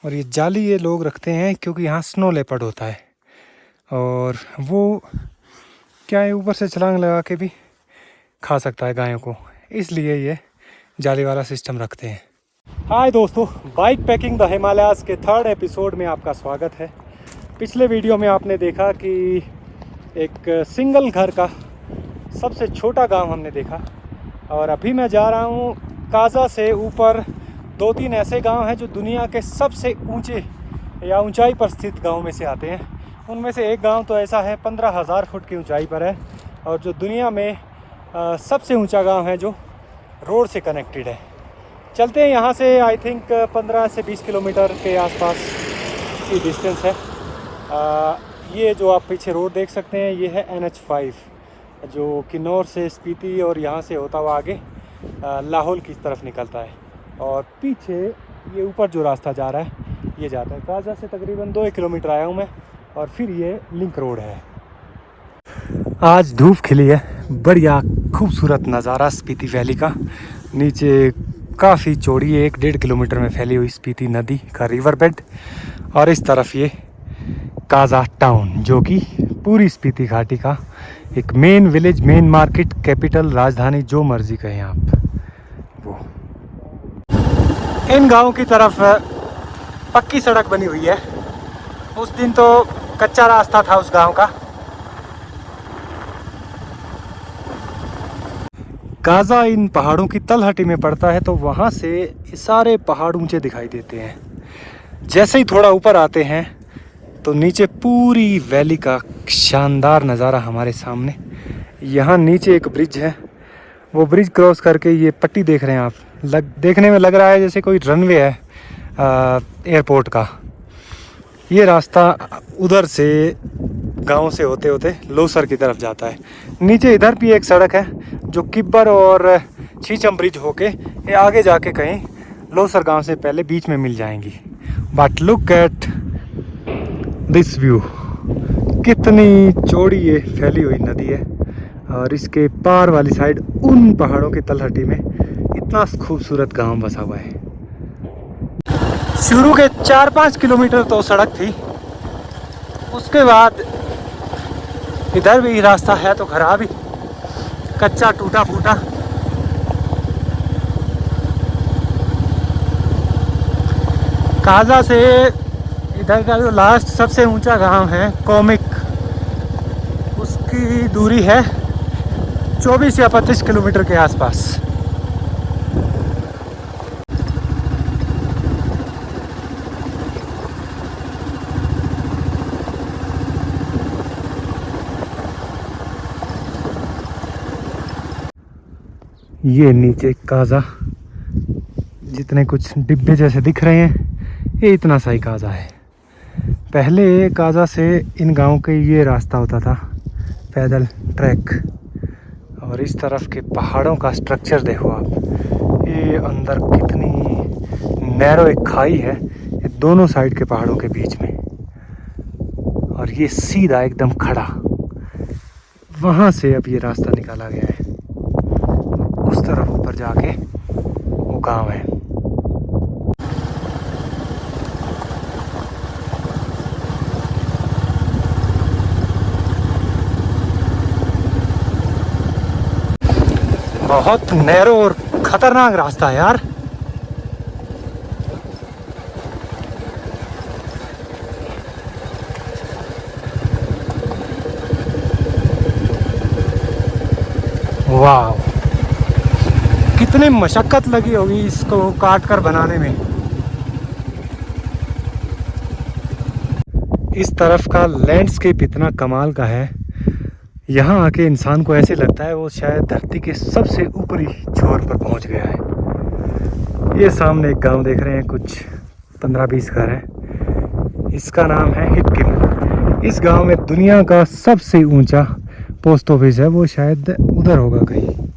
और ये जाली ये लोग रखते हैं क्योंकि यहाँ स्नो लेपर्ड होता है और वो क्या है ऊपर से छलांग लगा के भी खा सकता है गायों को, इसलिए ये जाली वाला सिस्टम रखते हैं। हाय दोस्तों, बाइक पैकिंग द हिमालयाज़ के 3rd एपिसोड में आपका स्वागत है। पिछले वीडियो में आपने देखा कि एक सिंगल घर का सबसे छोटा गांव हमने देखा और अभी मैं जा रहा हूं काजा से ऊपर 2-3 ऐसे गांव हैं जो दुनिया के सबसे ऊंचे या ऊंचाई पर स्थित गांव में से आते हैं। उनमें से एक गांव तो ऐसा है 15,000 फुट की ऊंचाई पर है और जो दुनिया में सबसे ऊंचा गांव है जो रोड से कनेक्टेड है। चलते हैं यहाँ से। आई थिंक 15 से 20 किलोमीटर के आसपास की डिस्टेंस है। ये जो आप पीछे रोड देख सकते हैं ये है NH5 जो किन्नौर से स्पीति और यहाँ से होता हुआ आगे लाहौल की तरफ निकलता है। और पीछे ये ऊपर जो रास्ता जा रहा है ये जाता है काजा से तकरीबन 2 किलोमीटर आया हूँ मैं और फिर ये लिंक रोड है। आज धूप खिली है, बढ़िया खूबसूरत नज़ारा स्पीति वैली का। नीचे काफ़ी चौड़ी 1-1.5 किलोमीटर में फैली हुई स्पीति नदी का रिवर बेड और इस तरफ ये काजा टाउन जो कि पूरी स्पीति घाटी का एक main village, main market, capital, राजधानी, जो मर्जी कहें आप वो। इन गाँव की तरफ पक्की सड़क बनी हुई है। उस दिन तो कच्चा रास्ता था उस गांव का। काजा इन पहाड़ों की तलहटी में पड़ता है तो वहाँ से सारे पहाड़ ऊंचे दिखाई देते हैं। जैसे ही थोड़ा ऊपर आते हैं तो नीचे पूरी वैली का शानदार नज़ारा हमारे सामने। यहाँ नीचे एक ब्रिज है, वो ब्रिज क्रॉस करके ये पट्टी देख रहे हैं आप, देखने में लग रहा है जैसे कोई रनवे है एयरपोर्ट का। ये रास्ता उधर से गांव से होते होते लोसर की तरफ जाता है। नीचे इधर भी एक सड़क है जो किब्बर और छीचम ब्रिज होके ये आगे जाके कहीं लोसर गांव से पहले बीच में मिल जाएंगी। But look at this view, कितनी चौड़ी ये फैली हुई नदी है और इसके पार वाली साइड उन पहाड़ों की तलहटी में इतना खूबसूरत गांव बसा हुआ है। शुरू के 4-5 किलोमीटर तो सड़क थी, उसके बाद इधर भी रास्ता है तो खराब ही, कच्चा टूटा फूटा। काजा से इधर का जो लास्ट सबसे ऊंचा गांव है कोमिक, उसकी दूरी है 24 या 25 किलोमीटर के आसपास। ये नीचे काजा, जितने कुछ डिब्बे जैसे दिख रहे हैं ये इतना सा ही काजा है। पहले काजा से इन गांव के ये रास्ता होता था पैदल ट्रैक। और इस तरफ के पहाड़ों का स्ट्रक्चर देखो आप, ये अंदर कितनी नैरो एक खाई है ये दोनों साइड के पहाड़ों के बीच में। और ये सीधा एकदम खड़ा, वहाँ से अब ये रास्ता निकाला गया है। उस तरफ ऊपर जाके वो गांव है। बहुत नैरो और खतरनाक रास्ता है यार। वाह, कितनी मशक्कत लगी होगी इसको काट कर बनाने में। इस तरफ का लैंडस्केप इतना कमाल का है, यहाँ आके इंसान को ऐसे लगता है वो शायद धरती के सबसे ऊपरी छोर पर पहुँच गया है। ये सामने एक गांव देख रहे हैं, कुछ 15-20 घर हैं। इसका नाम है हिटकिम। इस गांव में दुनिया का सबसे ऊंचा पोस्ट ऑफिस है, वो शायद उधर होगा कहीं।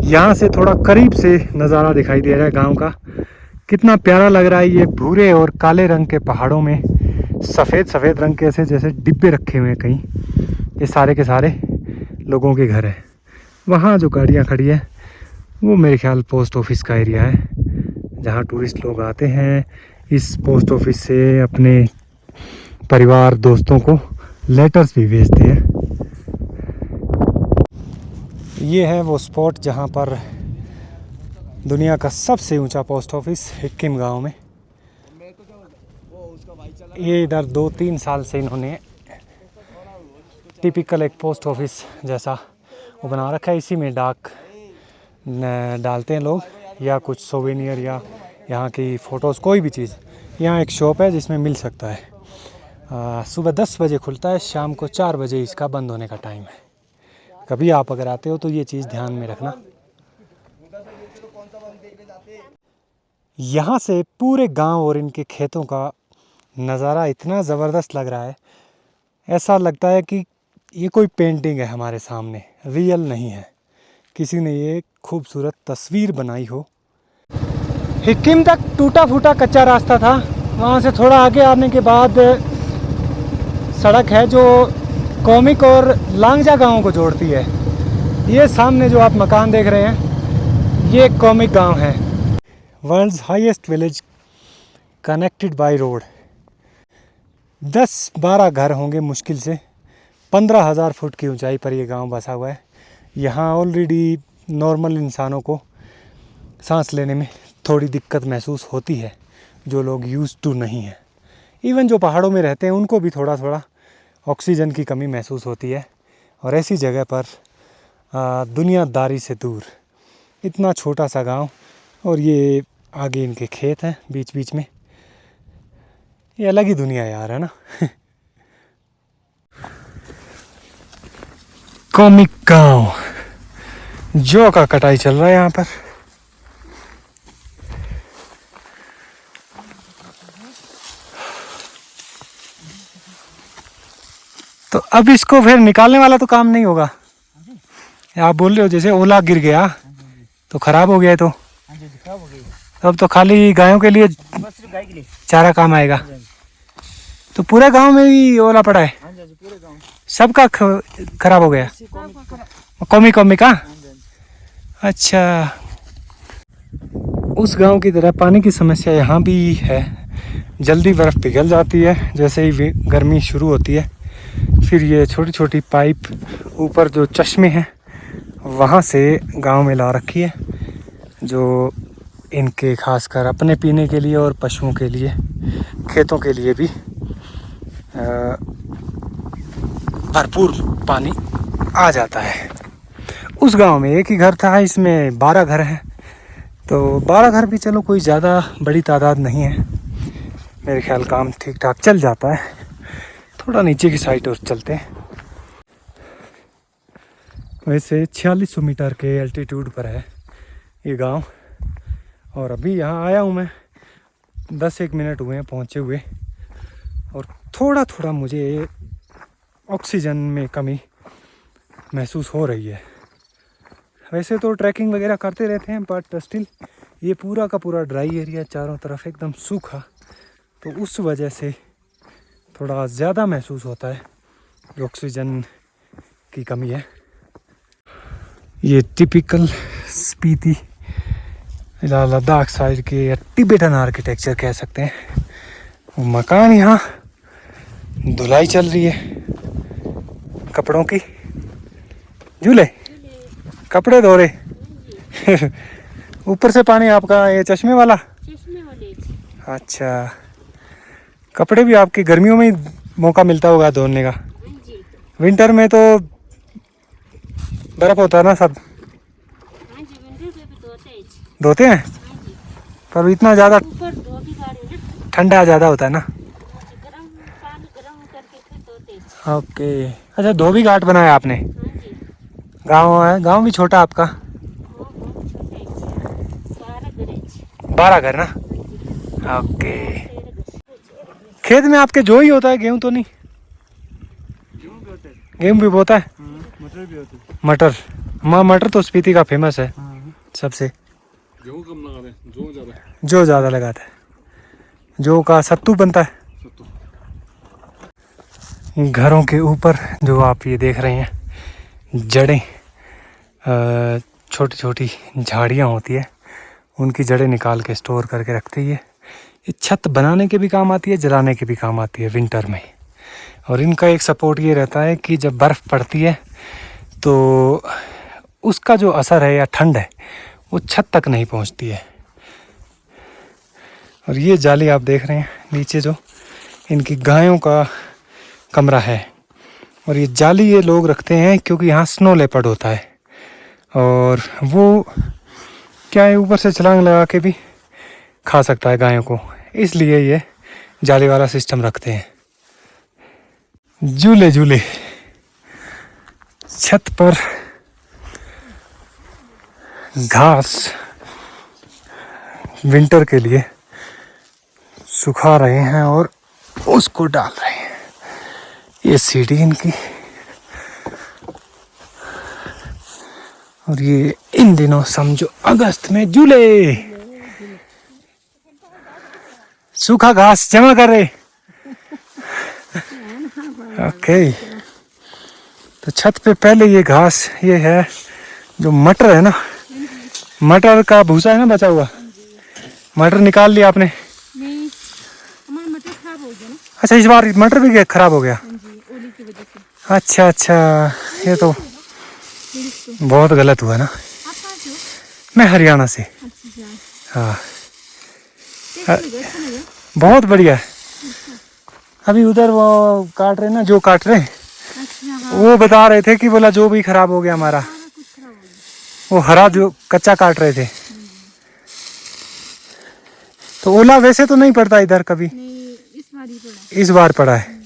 यहाँ से थोड़ा करीब से नज़ारा दिखाई दे रहा है गांव का, कितना प्यारा लग रहा है। ये भूरे और काले रंग के पहाड़ों में सफ़ेद रंग के ऐसे जैसे डिब्बे रखे हुए हैं कहीं, ये सारे के सारे लोगों के घर हैं। वहाँ जो गाड़ियाँ खड़ी है वो मेरे ख्याल पोस्ट ऑफिस का एरिया है, जहाँ टूरिस्ट लोग आते हैं इस पोस्ट ऑफिस से अपने परिवार दोस्तों को लेटर्स भी भेजते हैं। ये है वो स्पॉट जहाँ पर दुनिया का सबसे ऊंचा पोस्ट ऑफिस हिक्किम गांव में। ये इधर 2-3 साल से इन्होंने टिपिकल एक पोस्ट ऑफिस जैसा वो बना रखा है। इसी में डाक डालते हैं लोग, या कुछ सोवेनियर या यहाँ की फ़ोटोज़, कोई भी चीज़। यहाँ एक शॉप है जिसमें मिल सकता है। सुबह 10 बजे खुलता है, शाम को 4 बजे इसका बंद होने का टाइम है। कभी आप अगर आते हो तो ये चीज़ ध्यान में रखना। यहाँ से पूरे गांव और इनके खेतों का नज़ारा इतना ज़बरदस्त लग रहा है, ऐसा लगता है कि ये कोई पेंटिंग है हमारे सामने, रियल नहीं है, किसी ने ये खूबसूरत तस्वीर बनाई हो। हिक्किम तक टूटा फूटा कच्चा रास्ता था, वहाँ से थोड़ा आगे आने के बाद सड़क है जो कोमिक और लांगजा गांव को जोड़ती है। ये सामने जो आप मकान देख रहे हैं ये कोमिक गांव है। World's highest village connected by road. 10-12 घर होंगे मुश्किल से। 15,000 फुट की ऊंचाई पर यह गांव बसा हुआ है। यहाँ ऑलरेडी नॉर्मल इंसानों को सांस लेने में थोड़ी दिक्कत महसूस होती है, जो लोग यूज्ड टू नहीं हैं। इवन जो पहाड़ों में रहते हैं उनको भी थोड़ा थोड़ा ऑक्सीजन की कमी महसूस होती है। और ऐसी जगह पर दुनियादारी से दूर इतना छोटा सा गांव, और ये आगे इनके खेत हैं बीच बीच में। ये अलग ही दुनिया यार, है ना। कोमिक गांव, जौ का कटाई चल रहा है यहाँ पर। तो अब इसको फिर निकालने वाला तो काम नहीं होगा। आप बोल रहे हो जैसे ओला गिर गया तो खराब हो गया है, तो अब तो खाली गायों के लिए चारा काम आएगा। तो पूरे गांव में ही ओला पड़ा है, सबका खराब हो गया। कौमी का। अच्छा, उस गांव की तरह पानी की समस्या यहाँ भी है। जल्दी बर्फ़ पिघल जाती है जैसे ही गर्मी शुरू होती है। फिर ये छोटी छोटी पाइप ऊपर जो चश्मे हैं वहाँ से गांव में ला रखी है, जो इनके खासकर अपने पीने के लिए और पशुओं के लिए, खेतों के लिए भी भरपूर पानी आ जाता है। उस गांव में एक ही घर था, इसमें 12 घर हैं। तो 12 घर भी चलो कोई ज़्यादा बड़ी तादाद नहीं है, मेरे ख्याल काम ठीक ठाक चल जाता है। थोड़ा नीचे की साइड और चलते हैं। वैसे 4600 मीटर के एल्टीट्यूड पर है ये गांव, और अभी यहाँ आया हूँ मैं, 10-1 मिनट हुए हैं पहुँचे हुए, और थोड़ा थोड़ा मुझे ऑक्सीजन में कमी महसूस हो रही है। वैसे तो ट्रैकिंग वगैरह करते रहते हैं, बट स्टिल ये पूरा का पूरा ड्राई एरिया, चारों तरफ एकदम सूखा, तो उस वजह से थोड़ा ज़्यादा महसूस होता है कि ऑक्सीजन की कमी है। ये टिपिकल स्पीति लद्दाख साइड के या टिबेटन आर्किटेक्चर कह सकते हैं। वो मकान, यहाँ धुलाई चल रही है कपड़ों की, झूले कपड़े धो रहे। ऊपर से पानी आपका ये चश्मे वाला। अच्छा, कपड़े भी आपके गर्मियों में ही मौका मिलता होगा धोने का। विंटर में तो बर्फ होता है ना, सब धोते हैं, पर इतना ज़्यादा ठंडा ज़्यादा होता है ना। ओके, अच्छा, धोबी घाट बनाया आपने। गांव है, गांव भी छोटा आपका। 12 घर ना। ओके, खेत में आपके जो ही होता है, गेहूं तो नहीं? गेहूं भी बोता है, मटर भी होता है। मटर, मटर तो स्पीति का फेमस है सबसे। गेहूं कम लगाते हैं, जो ज़्यादा लगाता है। जो का सत्तू बनता है। घरों के ऊपर जो आप ये देख रहे हैं जड़ें, छोटी छोटी झाड़ियाँ होती है, उनकी जड़ें निकाल के स्टोर करके रखती है। ये छत बनाने के भी काम आती है, जलाने के भी काम आती है विंटर में। और इनका एक सपोर्ट ये रहता है कि जब बर्फ़ पड़ती है तो उसका जो असर है या ठंड है वो छत तक नहीं पहुंचती है। और ये जाली आप देख रहे हैं नीचे, जो इनकी गायों का कमरा है। और ये जाली ये लोग रखते हैं क्योंकि यहाँ स्नो लेपर्ड होता है, और वो क्या है ऊपर से छलांग लगा के भी खा सकता है गायों को, इसलिए ये जाली वाला सिस्टम रखते हैं। झूले झूले छत पर घास विंटर के लिए सुखा रहे हैं और उसको डाल रहे हैं। ये सीढ़ी इनकी, और ये इन दिनों समझो अगस्त में झूले, सूखा घास जमा कर रहे। ओके, तो छत पे पहले ये घास, ये है जो मटर है ना, मटर का भूसा है ना बचा हुआ, मटर निकाल लिया आपने? नहीं, हमारा मटर खराब हो गया ना। अच्छा, इस बार मटर भी खराब हो गया? ओली की वजह से। अच्छा अच्छा, ये तो बहुत गलत हुआ ना। आप कहाँ से हो? मैं हरियाणा से। अच्छा, हाँ, कैसा लगा? अच्छा लगा? बहुत बढ़िया है। अभी उधर वो काट रहे ना, जो काट रहे अच्छा, हाँ, वो बता रहे थे कि बोला जो भी खराब हो गया हमारा, सारा कुछ खराब हो गया। वो हरा जो कच्चा काट रहे थे। तो ओला वैसे तो नहीं पड़ता इधर कभी? नहीं, इस बार ही पड़ा। इस बार पड़ा है।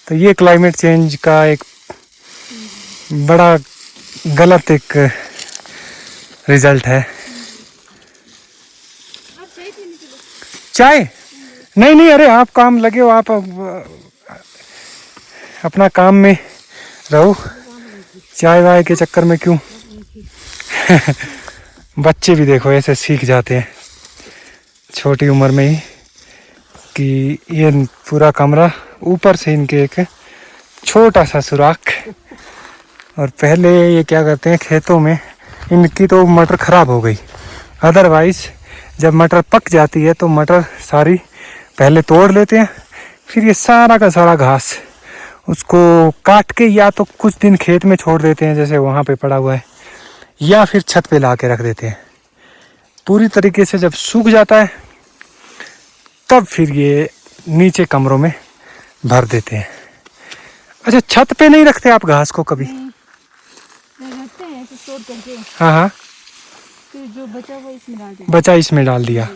तो ये क्लाइमेट चेंज का एक बड़ा गलत एक रिजल्ट है। आप चाय पीने चलो। चाय? नहीं नहीं, अरे आप काम लगे हो, आप अपना काम में रहो, चाय वाय के चक्कर में क्यों। बच्चे भी देखो ऐसे सीख जाते हैं छोटी उम्र में ही कि ये पूरा कमरा, ऊपर से इनके एक छोटा सा सुराख। और पहले ये क्या करते हैं, खेतों में इनकी तो मटर ख़राब हो गई, अदरवाइज़ जब मटर पक जाती है तो मटर सारी पहले तोड़ लेते हैं, फिर ये सारा का सारा घास उसको काट के या तो कुछ दिन खेत में छोड़ देते हैं जैसे वहाँ पे पड़ा हुआ है, या फिर छत पे ला के रख देते हैं। पूरी तरीके से जब सूख जाता है तब फिर ये नीचे कमरों में भर देते हैं। अच्छा, छत पे नहीं रखते आप घास को कभी? रखते हैं ऐसे स्टोर करके, हाँ हाँ, फिर जो बचा हुआ इसमें डाल देते बचा इसमें डाल दिया।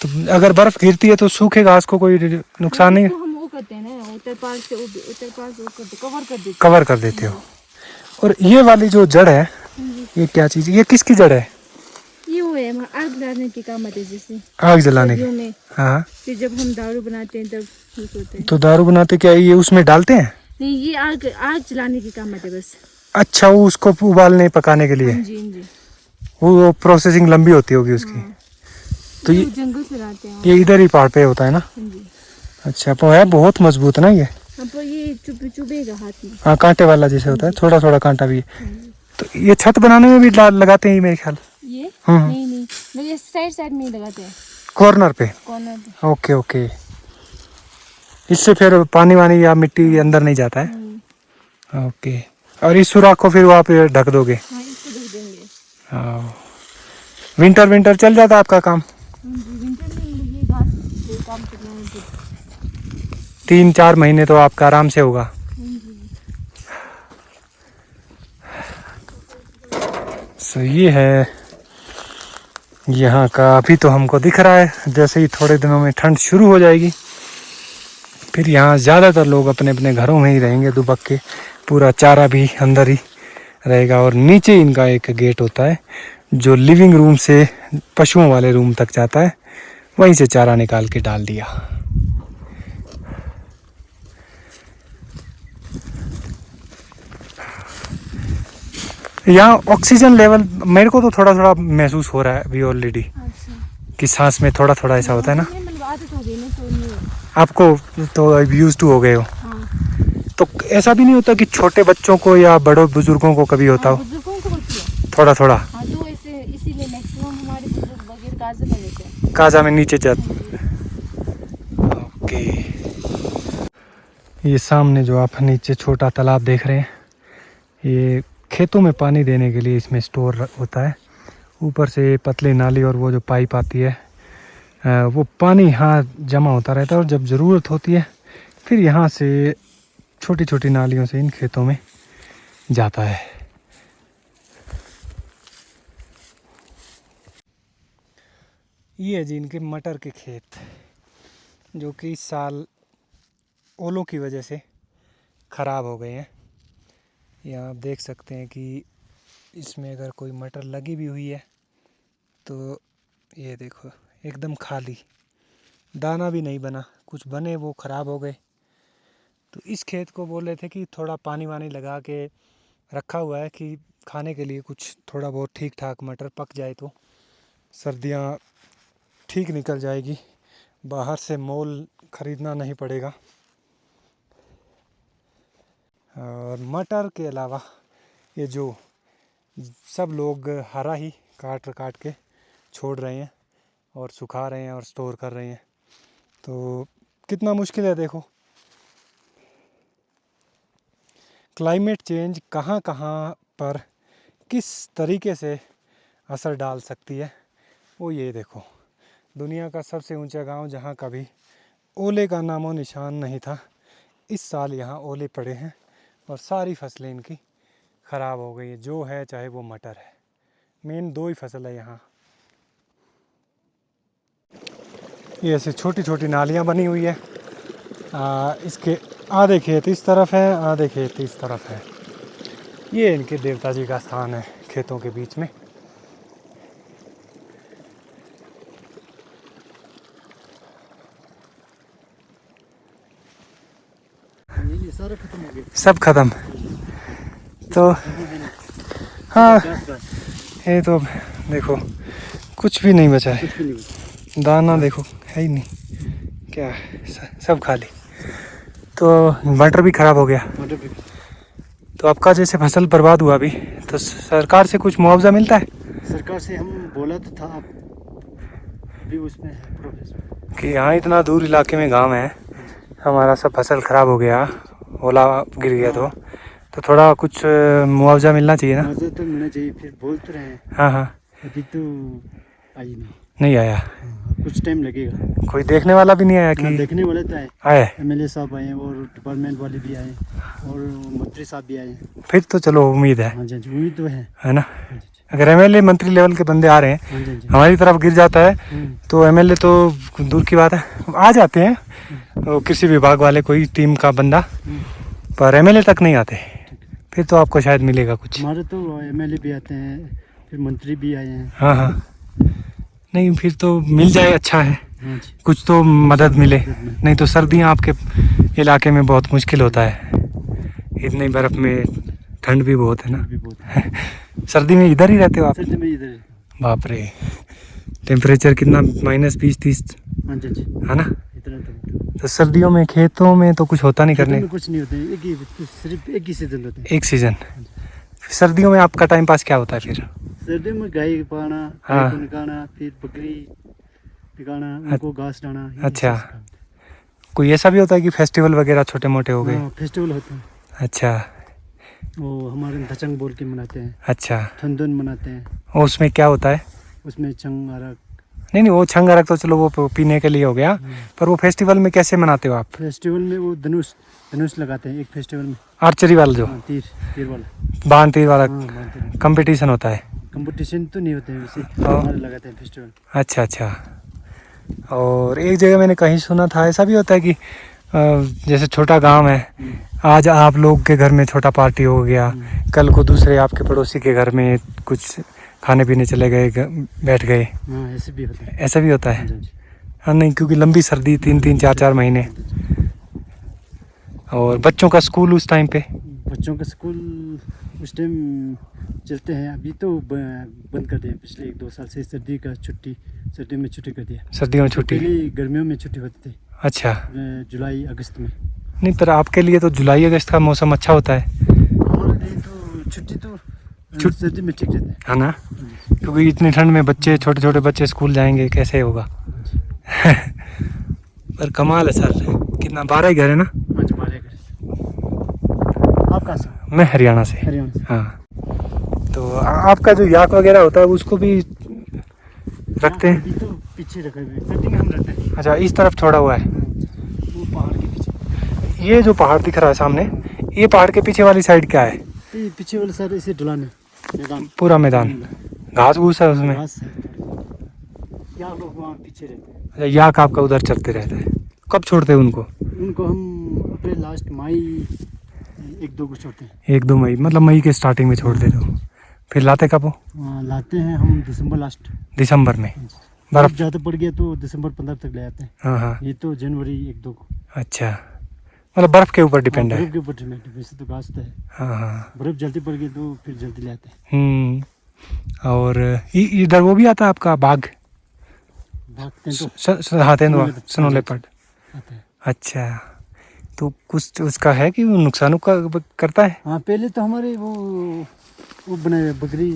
तो अगर बर्फ गिरती है तो सूखे घास को कोई नुकसान नहीं? हैं। हम वो करते हैं ना, उत्तरपाल से कवर कर देते कवर कर देते हो। और ये वाली जो जड़ है, ये क्या चीज़, ये किसकी जड़ है? ये वो है, आग जलाने के काम आते हैं, जैसे आग जलाने की? सर्दियों में। हाँ, फिर जब हम दारू बनाते हैं तब यूज होते हैं। तो दारू बनाते क्या ये उसमें डालते हैं? नहीं, ये आग आग जलाने के काम आते हैं बस। अच्छा, वो उसको उबालने पकाने के लिए? हाँ जी, हाँ जी। वो प्रोसेसिंग लंबी होती होगी उसकी। हाँ। तो ये जंगल से लाते हैं। ये इधर ही पहाड़ पे होता है ना? हाँ जी। अच्छा, तो है बहुत मजबूत ना ये? अब ये चुभेगा हाथ में। हाँ, कांटे वाला जैसे होता है, थोड़ा थोड़ा कांटा भी है। तो ये छत बनाने में भी लगाते हैं मेरे ख्याल? ये हम्म। नहीं नहीं, मेरे साइड साइड में ही लगाते हैं, कॉर्नर पे? कॉर्नर पे। ओके ओके, इससे फिर पानी वानी या मिट्टी अंदर नहीं जाता है? ओके, और इस सुराख को फिर वहाँ पे ढक दोगे? हाँ, इसको ढक देंगे। हाँ, विंटर चल जाता है आपका काम? हाँ जी, विंटर में ये घास पे काम करना है तो। 3-4 महीने तो आपका आराम से होगा। हाँ जी। सो ये है यहाँ का। अभी तो हमको दिख रहा है, जैसे ही थोड़े दिनों में ठंड शुरू हो जाएगी फिर यहाँ ज़्यादातर लोग अपने अपने घरों में ही रहेंगे दुबक के, पूरा चारा भी अंदर ही रहेगा। और नीचे इनका एक गेट होता है जो लिविंग रूम से पशुओं वाले रूम तक जाता है, वहीं से चारा निकाल के डाल दिया। यहाँ ऑक्सीजन लेवल मेरे को तो थोड़ा थोड़ा महसूस हो रहा है अभी ऑलरेडी, अच्छा, कि सांस में थोड़ा थोड़ा ऐसा होता है ना। मतलब आदत हो गई ना, तो नहीं है। आपको तो यूज टू हो गए हो, हाँ, तो ऐसा भी नहीं होता कि छोटे बच्चों को या बड़ों बुजुर्गों को कभी होता हो? बुजुर्गों को होती है। थोड़ा थोड़ा? हाँ, तो ऐसे इसीलिए मैक्सिमम हमारे बुजुर्ग वगैरह काजा में रहते हैं। काजा में नीचे जाते? ओके, ये सामने जो आप नीचे छोटा तालाब देख रहे हैं, ये खेतों में पानी देने के लिए इसमें स्टोर होता है। ऊपर से पतली नाली और वो जो पाइप आती है, वो पानी यहाँ जमा होता रहता है और जब ज़रूरत होती है फिर यहाँ से छोटी छोटी नालियों से इन खेतों में जाता है। ये है जी इनके मटर के खेत, जो कि इस साल ओलों की वजह से ख़राब हो गए हैं। यहाँ आप देख सकते हैं कि इसमें अगर कोई मटर लगी भी हुई है तो ये देखो एकदम खाली, दाना भी नहीं बना, कुछ बने वो ख़राब हो गए। तो इस खेत को बोल रहे थे कि थोड़ा पानी वानी लगा के रखा हुआ है कि खाने के लिए कुछ थोड़ा बहुत ठीक ठाक मटर पक जाए तो सर्दियाँ ठीक निकल जाएगी, बाहर से मोल ख़रीदना नहीं पड़ेगा। और मटर के अलावा ये जो सब लोग हरा ही काट के छोड़ रहे हैं और सुखा रहे हैं और स्टोर कर रहे हैं, तो कितना मुश्किल है। देखो क्लाइमेट चेंज कहाँ कहाँ पर किस तरीके से असर डाल सकती है। वो ये देखो, दुनिया का सबसे ऊंचा गांव जहां कभी ओले का नामो निशान नहीं था, इस साल यहाँ ओले पड़े हैं और सारी फसलें इनकी ख़राब हो गई है। जो है चाहे वो मटर है, मेन दो ही फसल है यहाँ। ये ऐसे छोटी छोटी नालियाँ बनी हुई है। इसके आधे खेत इस तरफ है, आधे खेत इस तरफ है। ये इनके देवता जी का स्थान है खेतों के बीच में। ये सारा खत्म हो गया, सब खत्म। तो हाँ, ये तो देखो कुछ भी नहीं बचा है, दाना देखो है ही नहीं, क्या सब खाली। तो मटर भी ख़राब हो गया। तो आपका जैसे फसल बर्बाद हुआ अभी, तो सरकार से कुछ मुआवजा मिलता है? सरकार से हम बोला तो था, अभी उसमें है प्रोसेस कि यहाँ इतना दूर इलाके में गांव है, हमारा सब फसल ख़राब हो गया, ओला गिर गया, तो थोड़ा कुछ मुआवजा मिलना चाहिए ना। मुआवजा तो मिलना चाहिए, फिर बोल तो रहे हैं। हाँ हाँ, अभी तो आई नहीं आया, कुछ टाइम लगेगा। कोई देखने वाला भी नहीं आया कि? देखने वाले तो आए, एमएलए साहब आए और डिपार्टमेंट वाले भी आए और मंत्री साहब भी आए। फिर तो चलो उम्मीद है। हाँ जी, उम्मीद तो है ना। अगर एमएलए मंत्री लेवल के बंदे आ रहे हैं, हाँ जी, हमारी तरफ गिर जाता है तो एमएलए तो दूर की बात है, आ जाते हैं तो कृषि विभाग वाले कोई टीम का बंदा, पर एमएलए तक नहीं आते। फिर तो आपको शायद मिलेगा कुछ। हमारे तो एमएलए भी आते हैं, फिर मंत्री भी आए हैं। हाँ हाँ, नहीं फिर तो मिल जाए, अच्छा है, हाँ जी, कुछ तो मदद मिले। नहीं तो सर्दियाँ आपके इलाके में बहुत मुश्किल होता है, इतनी बर्फ़ में, ठंड भी बहुत है ना। भी बहुत है। सर्दी में इधर ही रहते हो आप? सर्दी में इधर। बाप रे, टेम्परेचर कितना, -20-30? हाँ जी जी, है ना। इतना तो सर्दियों में खेतों में तो कुछ होता नहीं खेतों करने? में कुछ नहीं होता है, सिर्फ एक ही सीजन होता है। एक सीज़न। सर्दियों में आपका टाइम पास क्या होता है फिर? सर्दियों में गाय पाना, हाँ। गाय को निकालना, फिर बकरी निकालना, उनको घास डालना। यही अच्छा, सब काम। कोई ऐसा भी होता है कि फेस्टिवल वगैरह छोटे मोटे हो गए? हाँ, फेस्टिवल होते हैं, अच्छा वो हमारे धचंग बोल के मनाते हैं, अच्छा, ठंडन मनाते हैं। और उसमें क्या होता है? उसमें चंग अरग। नहीं, वो छंग अरग तो चलो वो पीने के लिए हो गया, पर वो फेस्टिवल में कैसे मनाते हो आप? फेस्टिवल में वो धनुष लगाते हैं एक फेस्टिवल में। आर्चरी वाला जो? हाँ, तीर वाला, बाण तीर वाला हाँ, कंपटीशन होता है? कंपटीशन तो नहीं होते हैं वैसे, हाँ। हमारे लगाते हैं फेस्टिवल। अच्छा अच्छा। और एक जगह मैंने कहीं सुना था, ऐसा भी होता है कि जैसे छोटा गांव है, आज आप लोग के घर में छोटा पार्टी हो गया, कल को दूसरे आपके पड़ोसी के घर में कुछ खाने पीने चले गए, बैठ गए, हाँ, ऐसे भी होता है। ऐसा भी होता है? हाँ जी। हाँ, नहीं क्योंकि लंबी सर्दी, 3-3 4-4 महीने, और बच्चों का स्कूल उस टाइम पे? बच्चों का स्कूल उस टाइम चलते हैं, अभी तो बंद कर दिया पिछले 1-2 साल से। सर्दी में छुट्टी कर दिया। सर्दियों में छुट्टी? पहले गर्मियों में छुट्टी होती थी। अच्छा, जुलाई अगस्त में। नहीं पर आपके लिए तो जुलाई अगस्त का मौसम अच्छा होता है। हमारे लिए तो छुट्टी तो सर्दी में ठीक रहता है ना, क्योंकि इतनी ठंड में बच्चे, छोटे छोटे बच्चे स्कूल जाएंगे, कैसे होगा? पर कमाल है सर, कितना 12 घर है ना। हाँ जी 12 घर। आप कहाँ से? मैं हरियाणा से। हरियाणा से। हाँ, तो आपका जो याक वगैरह होता है उसको भी रखते हैं? अभी तो पीछे रखे हुए सेटिंग हम रखते हैं। अच्छा, इस तरफ छोड़ा हुआ है। वो पहाड़ के पीछे। ये जो पहाड़ दिख रहा है सामने, ये पहाड़ के पीछे वाली साइड क्या है? ये पीछे वाले साइड इसे ढलान है, मैदान। पूरा मैदान, घास घूस है उसमें? घास है। यहाँ लोग वहाँ पीछे रहते हैं। अच्छा, याक आपका उधर चलते रहता है। कब छोड़ते हैं उनको? उनको हम अप्रैल लास्ट मई 1-2 को छोड़ते हैं। 1-2 मई, मतलब मई के स्टार्टिंग में छोड़ देते हो। फिर लाते कब हो? लाते हैं हम दिसंबर लास्ट। दिसंबर में? बर्फ बर्फ? ज़्यादा पड़ गया तो दिसंबर 15 तक ले आते हैं। हाँ हाँ। ये तो जनवरी 1-2 को। अच्छा, मतलब बर्फ के ऊपर डिपेंड है। बर्फ के ऊपर डिपेंड है, वैसे तो घास तो है। हाँ हाँ। बर्फ जल्दी पड़ गई तो फिर जल्दी ले आते हैं। और इधर वो भी आता है आपका बाघ? भागते हैं तो हाँ, तेंदुआ, स्नो स्नो लेपर्ड। आते हैं। अच्छा, तो कुछ उसका है कि वो नुकसान करता है? हाँ पहले तो हमारे वो बनाए हुए बकरी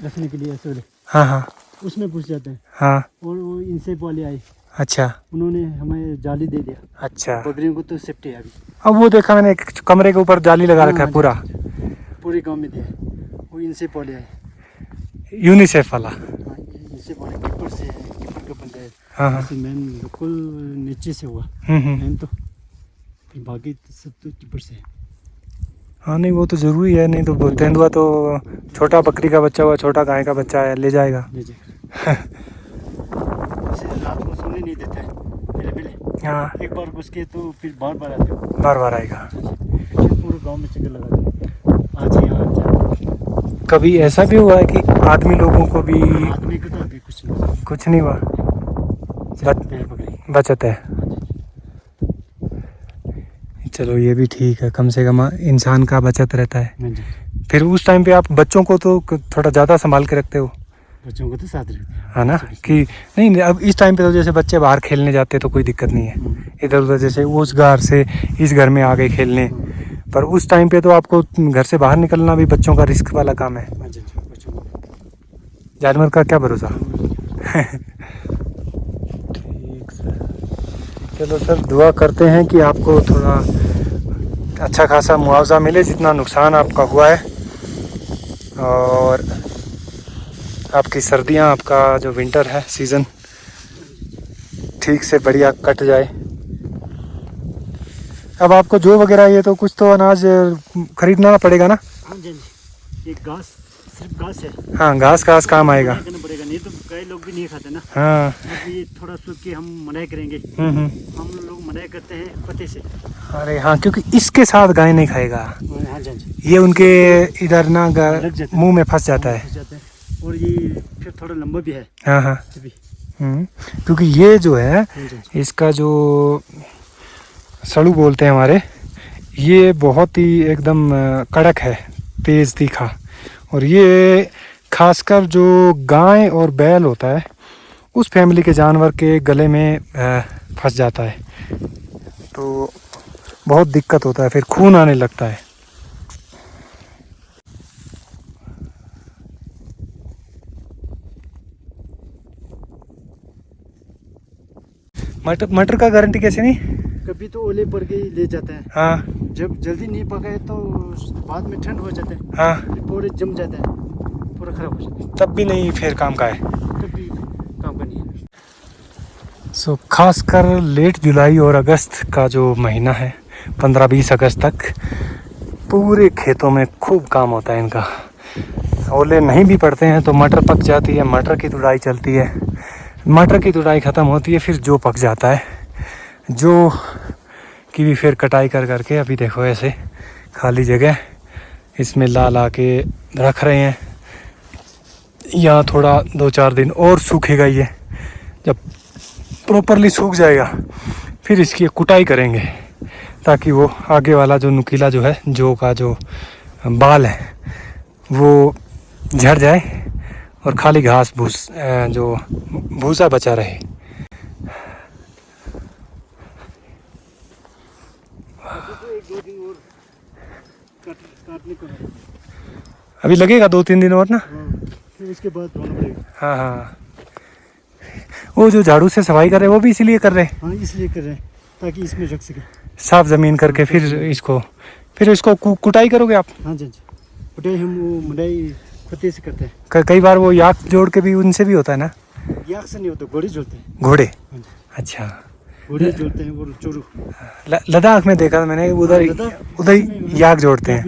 रखने के लिए ऐसे, हाँ हाँ उसमें घुस जाते हैं। हाँ। और वो इनसे वाले आए, अच्छा उन्होंने हमें जाली दे दिया। अच्छा। बकरियों को तो सेफ्टी है अभी। अब वो देखा मैंने, एक कमरे के ऊपर जाली लगा रखा है पूरा। पूरे गांव में दिया है, वो इनसे वाले आए। यूनिसेफ वाला? हाँ, इनसे वाले कीपर से है, कीपर का पंचायत। हाँ हाँ। मेन बिल्कुल नीचे से हुआ मेन, तो फिर बाकी सब तो कीपर से है। हाँ, नहीं वो तो ज़रूरी है, नहीं तो वो तेंदुआ तो छोटा बकरी का बच्चा हुआ, छोटा गाय का बच्चा है, ले जाएगा। ले जाएगा। इसे रात को सोने नहीं देता है पहले। हाँ, एक बार घुस के तो फिर बार बार आते हो। बार बार आएगा। फिर पूरे गांव में चक्कर लगाते हैं, आज यहाँ आज। कभी ऐसा भी हुआ है कि आदमी लोगों को भी? आदमी को तो अभी कुछ नहीं हुआ, पेड़ पकड़ी बचत है। चलो ये भी ठीक है, कम से कम इंसान का बचत रहता है। हाँ जी। फिर उस टाइम पे आप बच्चों को तो थोड़ा ज़्यादा संभाल के रखते हो, बच्चों को तो साथ रखते हैं। है ना? कि नहीं, अब इस टाइम पे तो जैसे बच्चे बाहर खेलने जाते हैं तो कोई दिक्कत नहीं है, इधर उधर जैसे उस घर से इस घर में आ गए खेलने, पर उस टाइम पे तो आपको घर से बाहर निकलना भी बच्चों का रिस्क वाला काम है। हाँ जी, बच्चों को जानवर का क्या भरोसा। ठीक सर, चलो सर, दुआ करते हैं कि आपको थोड़ा अच्छा खासा मुआवजा मिले जितना नुकसान आपका हुआ है, और आपकी सर्दियां, आपका जो विंटर है सीज़न ठीक से बढ़िया कट जाए। अब आपको जो वगैरह ये तो कुछ तो अनाज खरीदना पड़ेगा ना? हाँ जी, एक घास, सिर्फ घास है। हाँ, घास काम आएगा। करना पड़ेगा, नहीं तो कई लोग भी नहीं खाते ना। हाँ। ये थोड़ा सूख के हम मनाई करेंगे। हम लोग मनाई करते हैं पत्ते से। अरे हाँ, क्योंकि इसके साथ गाय नहीं खाएगा। हाँ जी, ये उनके इधर ना लग जाता है, मुंह में फंस जाता है। फंस जाता है। और ये फिर थोड़ा लंबा भी है। हाँ हाँ। अभी क्योंकि ये जो है, हाँ जी, इसका जो सड़ू बोलते हैं हमारे, ये बहुत ही एकदम कड़क है, तेज़ तीखा, और ये खासकर जो गाय और बैल होता है उस फैमिली के जानवर के गले में फंस जाता है, तो बहुत दिक्कत होता है, फिर खून आने लगता है। मटर का गारंटी कैसे नहीं? कभी तो ओले पड़ के ही ले जाता है। हाँ जब जल्दी नहीं पकाए तो बाद में ठंड हो जाता है। हाँ, फिर पूरे जम जाता है, पूरा खराब हो जाता है, तब भी नहीं फिर काम का है। तब भी काम का नहीं है। सो खासकर लेट जुलाई और अगस्त का जो महीना है, 15-20 अगस्त तक पूरे खेतों में खूब काम होता है इनका। ओले नहीं भी पड़ते हैं तो मटर पक जाती है, मटर की तुड़ाई चलती है, मटर की तुड़ाई ख़त्म होती है, फिर जो पक जाता है, जो की भी फिर कटाई कर करके, अभी देखो ऐसे खाली जगह इसमें ला के रख रहे हैं। यहाँ थोड़ा 2-4 दिन और सूखेगा, ये जब प्रॉपरली सूख जाएगा फिर इसकी कुटाई करेंगे, ताकि वो आगे वाला जो नुकीला जो है, जो का जो बाल है वो झड़ जाए और खाली घास भूस जो भूसा बचा रहे। तो 1-2 दिन और काटने को है। अभी लगेगा 2-3 दिन और ना। फिर उसके बाद धोना पड़ेगा। हाँ हाँ, वो जो झाड़ू से सफाई कर रहे हैं वो भी इसीलिए कर रहे हैं, हाँ इसलिए कर रहे हैं ताकि इसमें रख सके। साफ ज़मीन करके फिर इसको कुटाई करोगे आप? हाँ जी, हाँ जी, कुटाई हम वो मुडाई पत्ते से करते हैं। कई बार वो याक जोड़ के भी उनसे भी होता है ना? याक से नहीं होता, घोड़े जोड़ते हैं। घोड़े? हाँ जी, अच्छा। घोड़े जोड़ते हैं वो चोरू। लद्दाख में देखा मैंने, उधर याक जोड़ते हैं।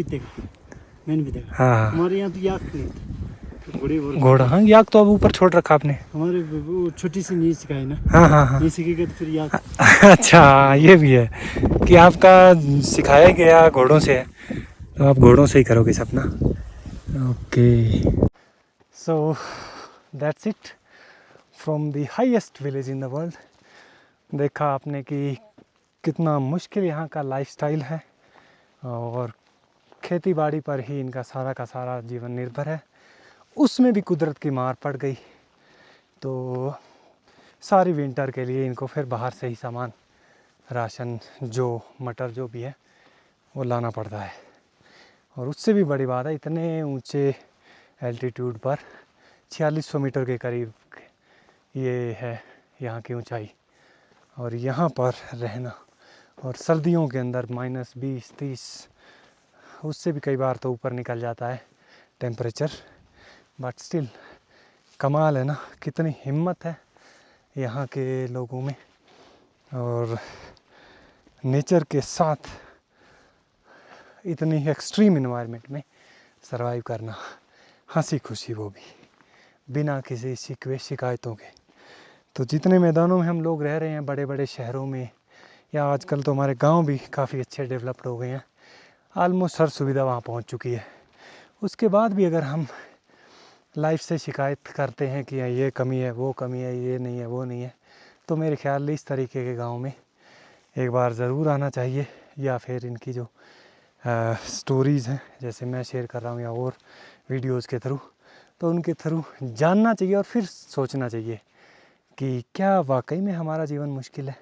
मैंने भी देखा। हाँ हमारे यहाँ तो याक नहीं होता, घोड़े और घोड़ा। हाँ याक तो अब ऊपर छोड़ रखा आपने। हमारे वो छोटी सी नीच का है ना। हाँ हाँ हाँ। ये सीखेगा तो फिर याक। अच्छा ये भी है कि आपका सिखाया गया घोड़ों से है, तो आप घोड़ों से ही करोगे सपना। Okay, so that's it from the highest village in the world. देखा आपने कि कितना मुश्किल यहाँ का लाइफस्टाइल है और खेती बाड़ी पर ही इनका सारा का सारा जीवन निर्भर है। उसमें भी कुदरत की मार पड़ गई तो सारी विंटर के लिए इनको फिर बाहर से ही सामान, राशन, जो मटर जो भी है वो लाना पड़ता है। और उससे भी बड़ी बात है, इतने ऊंचे एल्टीट्यूड पर 4600 मीटर के करीब ये है यहाँ की ऊंचाई, और यहाँ पर रहना और सर्दियों के अंदर -20-30, उससे भी कई बार तो ऊपर निकल जाता है टेम्परेचर, बट स्टिल कमाल है ना, कितनी हिम्मत है यहाँ के लोगों में और नेचर के साथ इतनी एक्सट्रीम इन्वायरमेंट में सरवाइव करना, हंसी खुशी वो भी बिना किसी शिकायतों के। तो जितने मैदानों में हम लोग रह रहे हैं, बड़े बड़े शहरों में, या आजकल तो हमारे गांव भी काफ़ी अच्छे डेवलप्ड हो गए हैं, आलमोस्ट हर सुविधा वहाँ पहुँच चुकी है। उसके बाद भी अगर हम लाइफ से शिकायत करते हैं कि ये कमी है, वो कमी है, ये नहीं है, वो नहीं है, तो मेरे ख्याल इस तरीके के गांव में एक बार ज़रूर आना चाहिए, या फिर इनकी जो स्टोरीज़ हैं जैसे मैं शेयर कर रहा हूँ या और वीडियोज़ के थ्रू, तो उनके थ्रू जानना चाहिए और फिर सोचना चाहिए कि क्या वाकई में हमारा जीवन मुश्किल है।